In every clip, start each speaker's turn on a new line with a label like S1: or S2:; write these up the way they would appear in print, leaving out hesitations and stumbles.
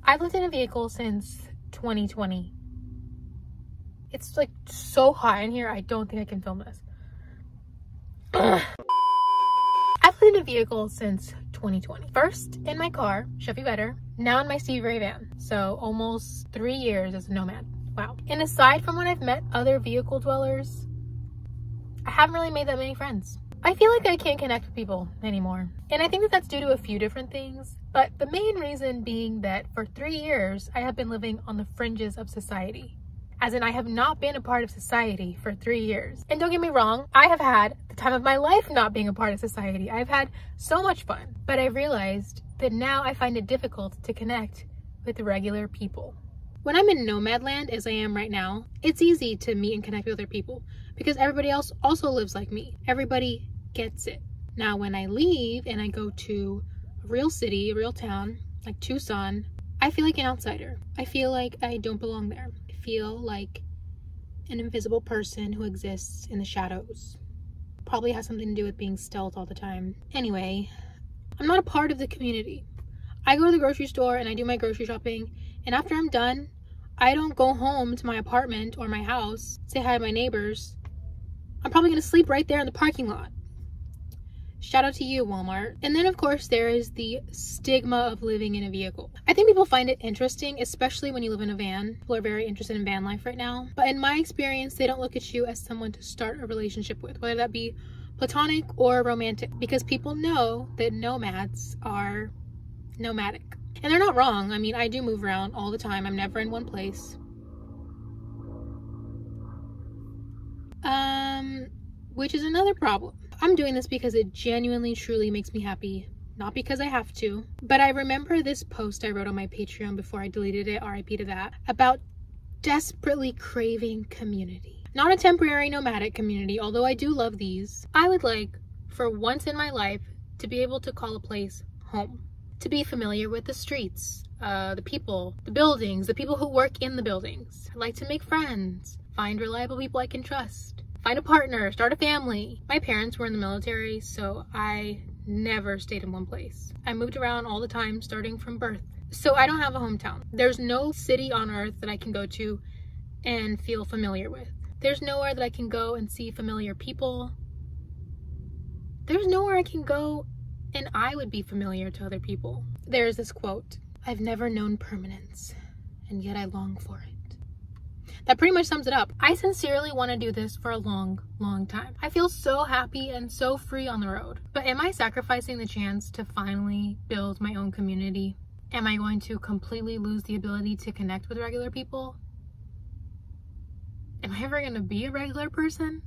S1: I've lived in a vehicle since 2020. It's like so hot in here, I don't think I can film this. I've lived in a vehicle since 2020. First in my car, Chevy Better, now in my Stevie Ray van. So almost 3 years as a nomad. Wow. And aside from when I've met other vehicle dwellers, I haven't really made that many friends. I feel like I can't connect with people anymore. And I think that that's due to a few different things, but the main reason being that for 3 years, I have been living on the fringes of society. As in, I have not been a part of society for 3 years. And don't get me wrong, I have had the time of my life not being a part of society. I've had so much fun, but I've realized that now I find it difficult to connect with regular people. When I'm in nomad land, as I am right now, it's easy to meet and connect with other people because everybody else also lives like me. Everybody gets it. Now, when I leave and I go to a real city, a real town, like Tucson, I feel like an outsider. I feel like I don't belong there. I feel like an invisible person who exists in the shadows. Probably has something to do with being stealth all the time. Anyway, I'm not a part of the community. I go to the grocery store and I do my grocery shopping, and after I'm done, I don't go home to my apartment or my house, say hi to my neighbors. I'm probably gonna sleep right there in the parking lot. Shout out to you, Walmart. And then of course there is the stigma of living in a vehicle. I think people find it interesting, especially when you live in a van. People are very interested in van life right now. But in my experience, they don't look at you as someone to start a relationship with, whether that be platonic or romantic, because people know that nomads are nomadic. And they're not wrong. I mean, I do move around all the time. I'm never in one place. Which is another problem. I'm doing this because it genuinely, truly makes me happy. Not because I have to. But I remember this post I wrote on my Patreon before I deleted it, RIP to that, about desperately craving community. Not a temporary nomadic community, although I do love these. I would like, for once in my life, to be able to call a place home. To be familiar with the streets, the people, the buildings, the people who work in the buildings. I like to make friends, find reliable people I can trust, find a partner, start a family. My parents were in the military, so I never stayed in one place. I moved around all the time, starting from birth. So I don't have a hometown. There's no city on earth that I can go to and feel familiar with. There's nowhere that I can go and see familiar people. There's nowhere I can go and I would be familiar to other people. There's this quote, "I've never known permanence, and yet I long for it." That pretty much sums it up. I sincerely want to do this for a long, long time. I feel so happy and so free on the road. But am I sacrificing the chance to finally build my own community? Am I going to completely lose the ability to connect with regular people? Am I ever going to be a regular person?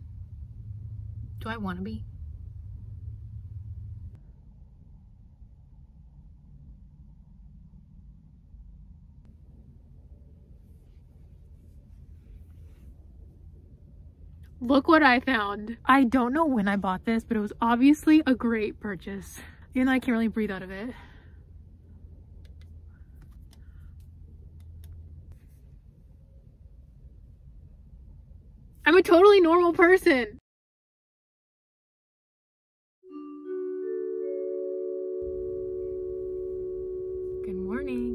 S1: Do I want to be? Look what I found. I don't know when I bought this, but it was obviously a great purchase. Even though I can't really breathe out of it. I'm a totally normal person. Good morning.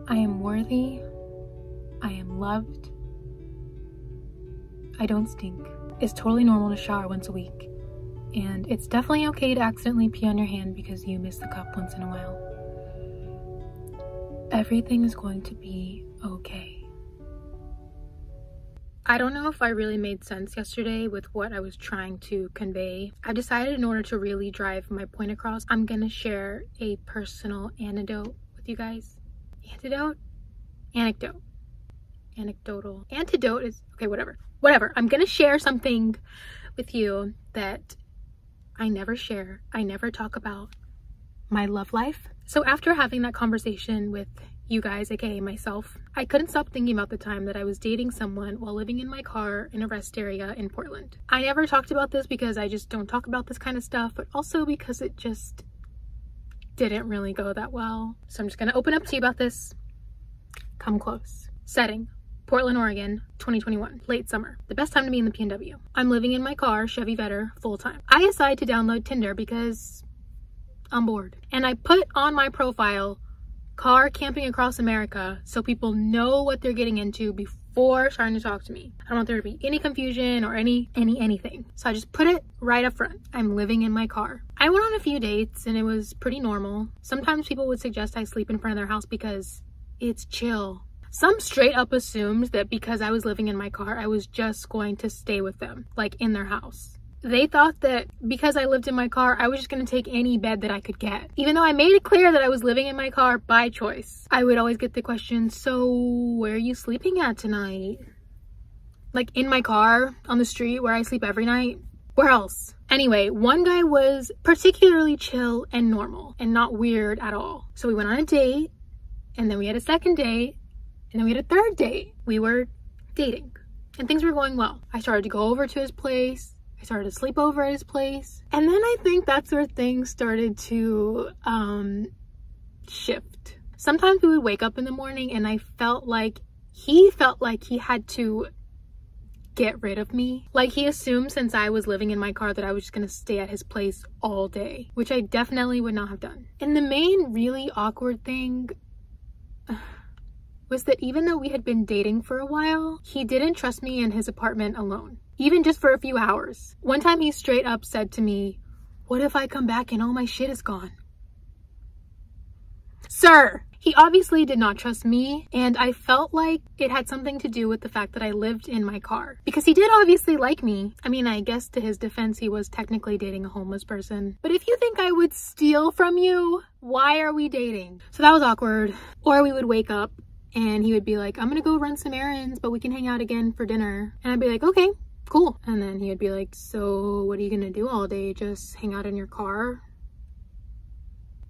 S1: I am worthy. I am loved. I don't stink. It's totally normal to shower once a week. And it's definitely okay to accidentally pee on your hand because you miss the cup once in a while. Everything is going to be okay. I don't know if I really made sense yesterday with what I was trying to convey. I decided in order to really drive my point across, I'm gonna share a personal anecdote with you guys. Antidote? Anecdote. Anecdotal. Antidote is, okay, whatever. Whatever. I'm gonna share something with you that I never share. I never talk about my love life. So after having that conversation with you guys, aka myself, I couldn't stop thinking about the time that I was dating someone while living in my car in a rest area in Portland. I never talked about this because I just don't talk about this kind of stuff, but also because it just didn't really go that well. So I'm just gonna open up to you about this. Come close. Setting: Portland, Oregon, 2021, late summer. The best time to be in the PNW. I'm living in my car, Chevy Vetter, full time. I decide to download Tinder because I'm bored. And I put on my profile, car camping across America, so people know what they're getting into before starting to talk to me. I don't want there to be any confusion or anything. So I just put it right up front. I'm living in my car. I went on a few dates and it was pretty normal. Sometimes people would suggest I sleep in front of their house because it's chill. Some straight up assumed that because I was living in my car, I was just going to stay with them, like in their house. They thought that because I lived in my car, I was just gonna take any bed that I could get. Even though I made it clear that I was living in my car by choice. I would always get the question, so where are you sleeping at tonight? Like in my car, on the street where I sleep every night? Where else? Anyway, one guy was particularly chill and normal and not weird at all. So we went on a date, and then we had a second date, and then we had a third date. We were dating and things were going well. I started to go over to his place. I started to sleep over at his place. And then I think that's where things started to shift. Sometimes we would wake up in the morning and I felt like he had to get rid of me. Like he assumed since I was living in my car that I was just gonna stay at his place all day, which I definitely would not have done. And the main really awkward thing was that even though we had been dating for a while, he didn't trust me in his apartment alone, even just for a few hours. One time he straight up said to me, "What if I come back and all my shit is gone?" Sir, he obviously did not trust me, and I felt like it had something to do with the fact that I lived in my car. Because he did obviously like me. I mean, I guess to his defense, he was technically dating a homeless person. But if you think I would steal from you, why are we dating? So that was awkward. Or we would wake up and he would be like, "I'm gonna go run some errands, but we can hang out again for dinner." And I'd be like, "Okay, cool." And then he would be like, "So what are you gonna do all day? Just hang out in your car?"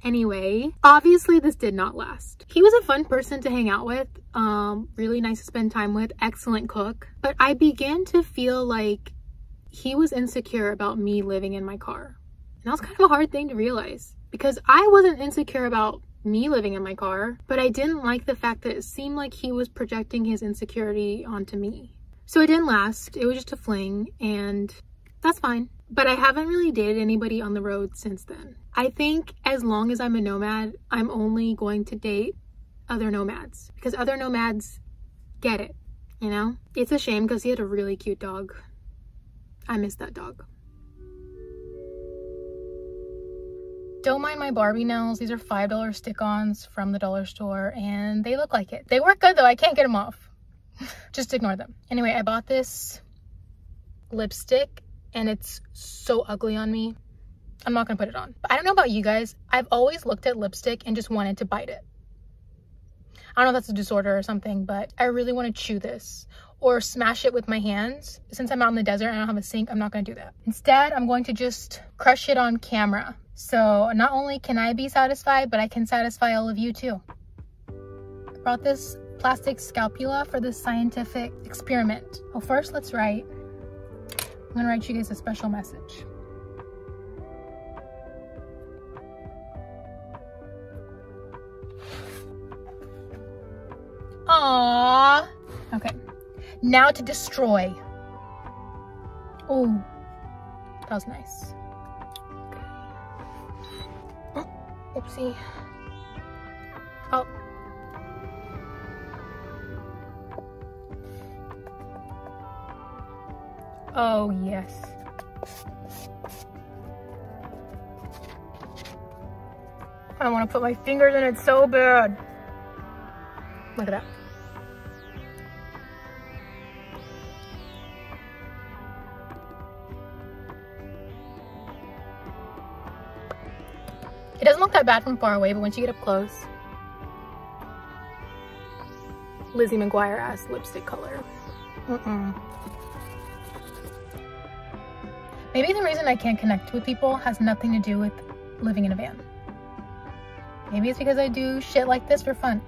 S1: Anyway, obviously this did not last. He was a fun person to hang out with, really nice to spend time with, excellent cook. But I began to feel like he was insecure about me living in my car. And that was kind of a hard thing to realize because I wasn't insecure about me living in my car, but I didn't like the fact that it seemed like he was projecting his insecurity onto me. So it didn't last. It was just a fling, and that's fine. But I haven't really dated anybody on the road since then. I think as long as I'm a nomad, I'm only going to date other nomads because other nomads get it, you know? It's a shame because he had a really cute dog. I miss that dog. Don't mind my Barbie nails. These are $5 stick-ons from the dollar store and they look like it. They work good though. I can't get them off. Just ignore them. Anyway, I bought this lipstick and it's so ugly on me. I'm not gonna put it on. But I don't know about you guys. I've always looked at lipstick and just wanted to bite it. I don't know if that's a disorder or something, but I really want to chew this or smash it with my hands. Since I'm out in the desert and I don't have a sink, I'm not gonna do that. Instead, I'm going to just crush it on camera. So not only can I be satisfied, but I can satisfy all of you too. I brought this plastic scalpula for this scientific experiment. Well, first let's write. I'm gonna write you guys a special message. Aww. Okay. Now to destroy. Oh, that was nice. Oh, oopsie. Oh. Oh, yes. I want to put my fingers in it so bad. Look at that. It doesn't look that bad from far away, but once you get up close, Lizzie McGuire-ass lipstick color. Maybe the reason I can't connect with people has nothing to do with living in a van. Maybe it's because I do shit like this for fun.